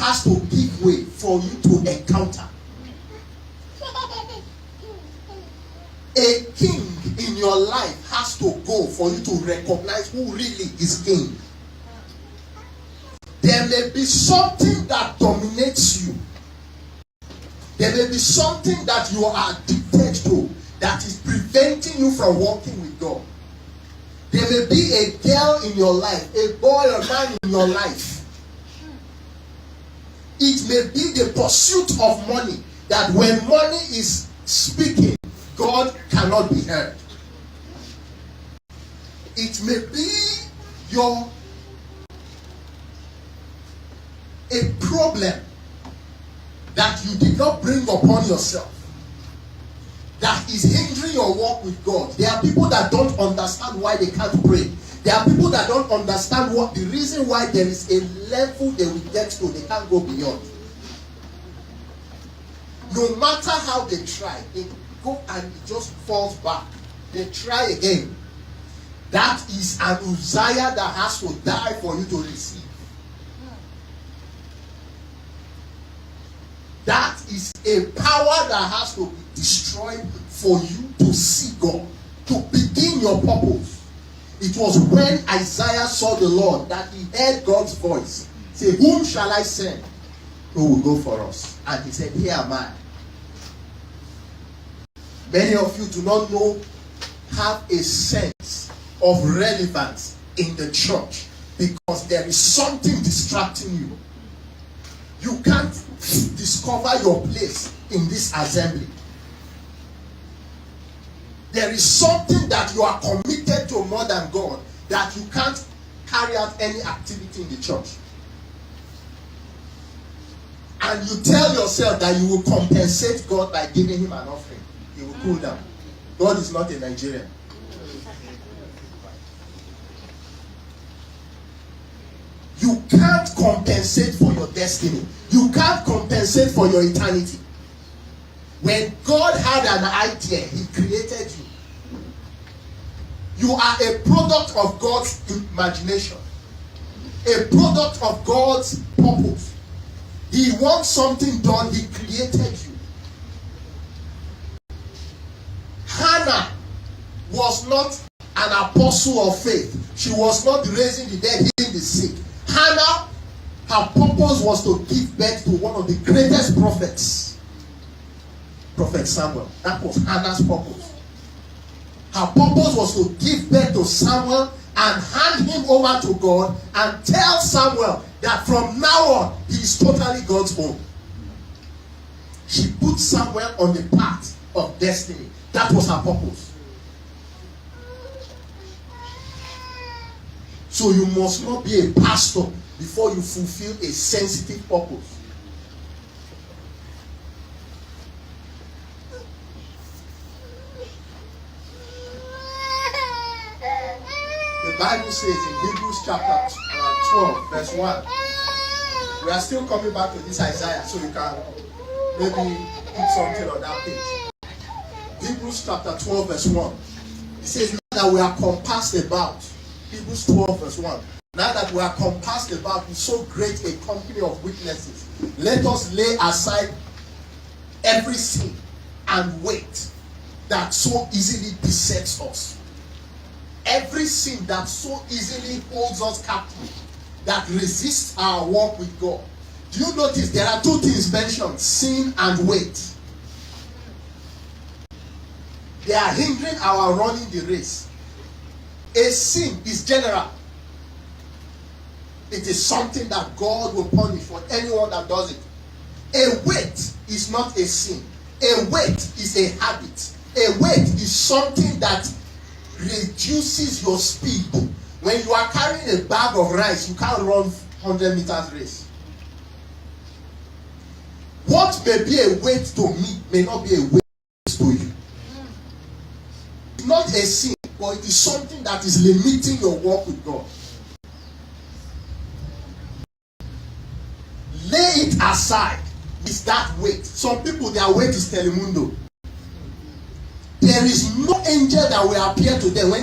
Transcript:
has to give way for you to encounter. A king in your life has to go for you to recognize who really is king. There may be something that dominates you. There may be something that you are addicted to that is preventing you from walking with God. There may be a girl in your life, a boy or man in your life. It may be the pursuit of money, that when money is speaking, God cannot be heard. It may be a problem that you did not bring upon yourself, that is hindering your walk with God. There are people that don't understand why they can't pray. There are people that don't understand what the reason why there is a level they will get to, they can't go beyond. No matter how they try, they go and it just falls back. They try again. That is an Uzziah that has to die for you to receive. That is a power that has to be destroyed for you to see God, to begin your purpose. It was when Isaiah saw the Lord that he heard God's voice. Say, whom shall I send? Who will go for us? And he said, here am I. Many of you do not have a sense of relevance in the church because there is something distracting you. You can't discover your place in this assembly. There is something that you are committed to more than God, that you can't carry out any activity in the church. And you tell yourself that you will compensate God by giving him an offering. He will cool down. God is not a Nigerian. You can't compensate for your destiny. You can't compensate for your eternity. When God had an idea, he created you. You are a product of God's imagination. A product of God's purpose. He wants something done, he created you. Hannah was not an apostle of faith. She was not raising the dead, healing the sick. Hannah, her purpose was to give birth to one of the greatest prophets. Prophet Samuel. That was Hannah's purpose. Her purpose was to give birth to Samuel and hand him over to God and tell Samuel that from now on, he is totally God's own. She put Samuel on the path of destiny. That was her purpose. So you must not be a pastor before you fulfill a sensitive purpose. The Bible says in Hebrews chapter 12, verse 1. We are still coming back to this Isaiah, so you can maybe put something on that page. Hebrews chapter 12, verse 1. It says, now that we are compassed about, Hebrews 12, verse 1. Now that we are compassed about with so great a company of witnesses, let us lay aside every sin and weight that so easily besets us. Every sin that so easily holds us captive, that resists our walk with God. Do you notice there are two things mentioned, sin and weight? They are hindering our running the race. A sin is general. It is something that God will punish for anyone that does it. A weight is not a sin. A weight is a habit. A weight is something that reduces your speed. When you are carrying a bag of rice, you can't run 100 meters race. What may be a weight to me may not be a weight to you. It's not a sin, but it is something that is limiting your walk with God. Lay it aside. Is that weight? Some people, their weight is Telemundo. There is no angel that will appear to them when